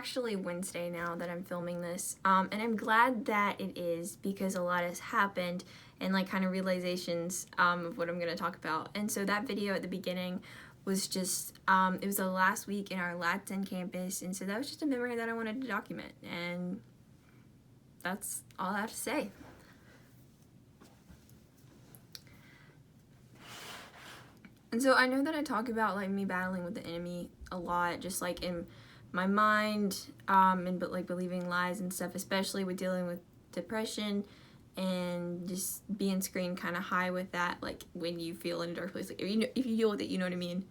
actually Wednesday now that I'm filming this, and I'm glad that it is because a lot has happened and like kind of realizations of what I'm going to talk about. And so that video at the beginning was just, it was the last week in our Lat 10 campus, and so that was just a memory that I wanted to document, and that's all I have to say. And so I know that I talk about like me battling with the enemy a lot, just like in my mind, and but like believing lies and stuff, especially with dealing with depression and just being screened kind of high with that, like when you feel in a dark place, like if you deal with it, you know what I mean.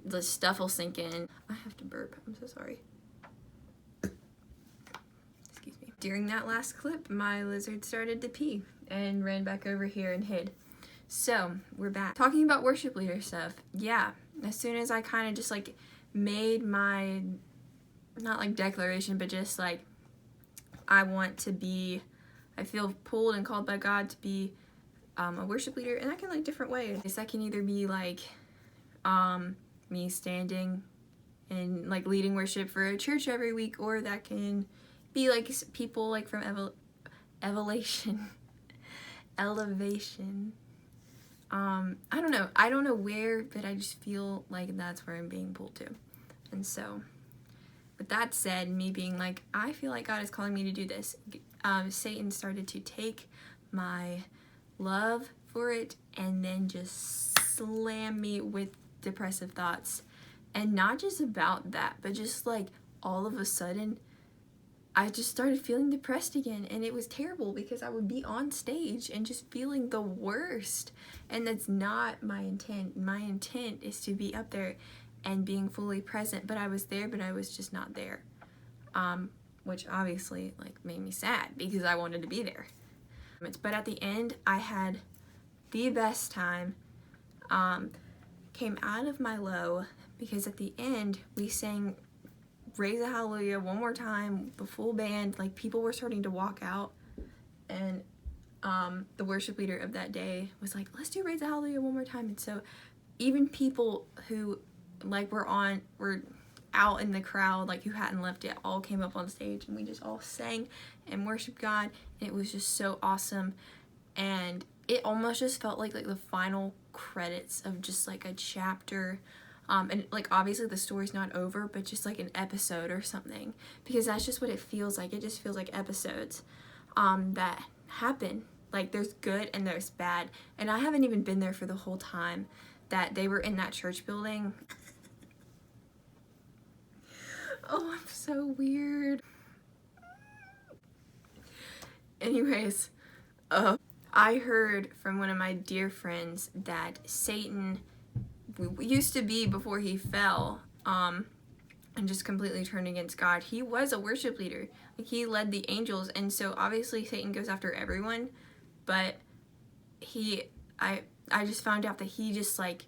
The stuff will sink in. I have to burp. I'm so sorry. Excuse me. During that last clip, my lizard started to pee and ran back over here and hid. So we're back talking about worship leader stuff. Yeah, as soon as I kind of just like made my, not like declaration, but just like I feel pulled and called by God to be a worship leader, and that can look different ways. That can either be like me standing and like leading worship for a church every week, or that can be like people like from elevation. I don't know where, but I just feel like that's where I'm being pulled to. And so with that said, me being like, I feel like God is calling me to do this, Satan started to take my love for it and then just slam me with depressive thoughts. And not just about that, but just like all of a sudden I just started feeling depressed again, and it was terrible because I would be on stage and just feeling the worst, and that's not my intent. My intent is to be up there and being fully present, but I was there, but I was just not there, which obviously like made me sad because I wanted to be there. But at the end, I had the best time, came out of my low, because at the end we sang Raise a Hallelujah one more time, the full band, like people were starting to walk out, and the worship leader of that day was like, let's do Raise a Hallelujah one more time. And so even people who like were out in the crowd, like who hadn't left yet, all came up on stage, and we just all sang and worshiped God, and it was just so awesome. And it almost just felt like the final credits of just like a chapter. And like obviously the story's not over, but just like an episode or something, because that's just what it feels like. It just feels like episodes that happen. Like there's good and there's bad, and I haven't even been there for the whole time that they were in that church building. Oh, I'm so weird. Anyways, I heard from one of my dear friends that Satan used to be, before he fell and just completely turned against God, he was a worship leader. Like he led the angels, and so obviously Satan goes after everyone, but I just found out that he just like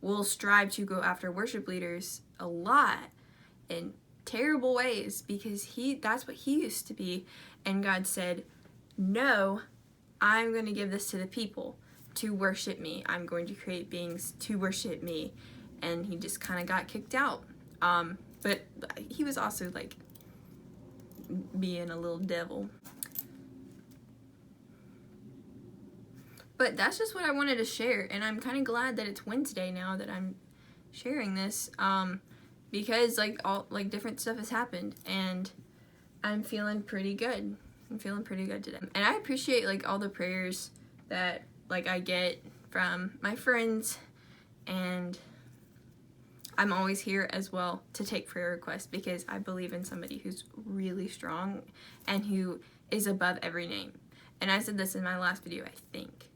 will strive to go after worship leaders a lot in terrible ways, because that's what he used to be. And God said, no, I'm going to give this to the people to worship me. I'm going to create beings to worship me. And he just kind of got kicked out. But he was also like being a little devil. But that's just what I wanted to share, and I'm kind of glad that it's Wednesday now that I'm sharing this, because like all like different stuff has happened, and I'm feeling pretty good. I'm feeling pretty good today. And I appreciate like all the prayers that like I get from my friends, and I'm always here as well to take prayer requests, because I believe in somebody who's really strong and who is above every name. And I said this in my last video, I think,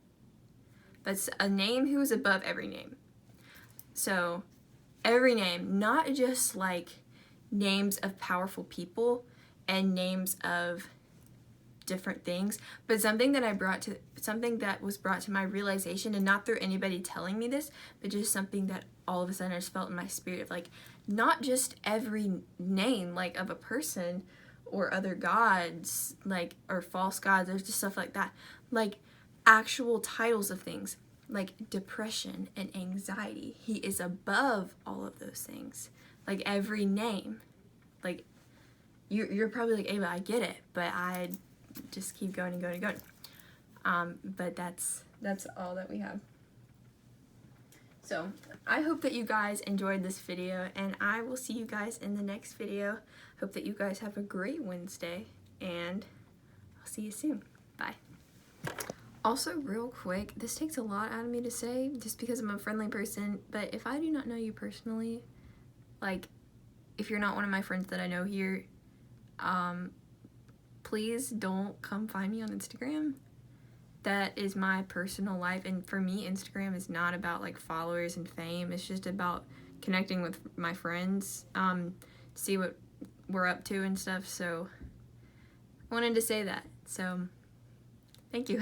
but it's a name who is above every name. So every name, not just like names of powerful people and names of different things, but something that was brought to my realization, and not through anybody telling me this, but just something that all of a sudden I just felt in my spirit of like, not just every name like of a person or other gods, like, or false gods or just stuff like that, like actual titles of things like depression and anxiety. He is above all of those things, like every name, like you're probably like, Ava, I get it, but I just keep going and going and going. But that's all that we have. So I hope that you guys enjoyed this video, and I will see you guys in the next video. Hope that you guys have a great Wednesday, and I'll see you soon. Bye. Also, real quick, this takes a lot out of me to say just because I'm a friendly person, but if I do not know you personally, like, if you're not one of my friends that I know here, please don't come find me on Instagram. That is my personal life, and for me, Instagram is not about like followers and fame. It's just about connecting with my friends, see what we're up to and stuff. So I wanted to say that. So thank you.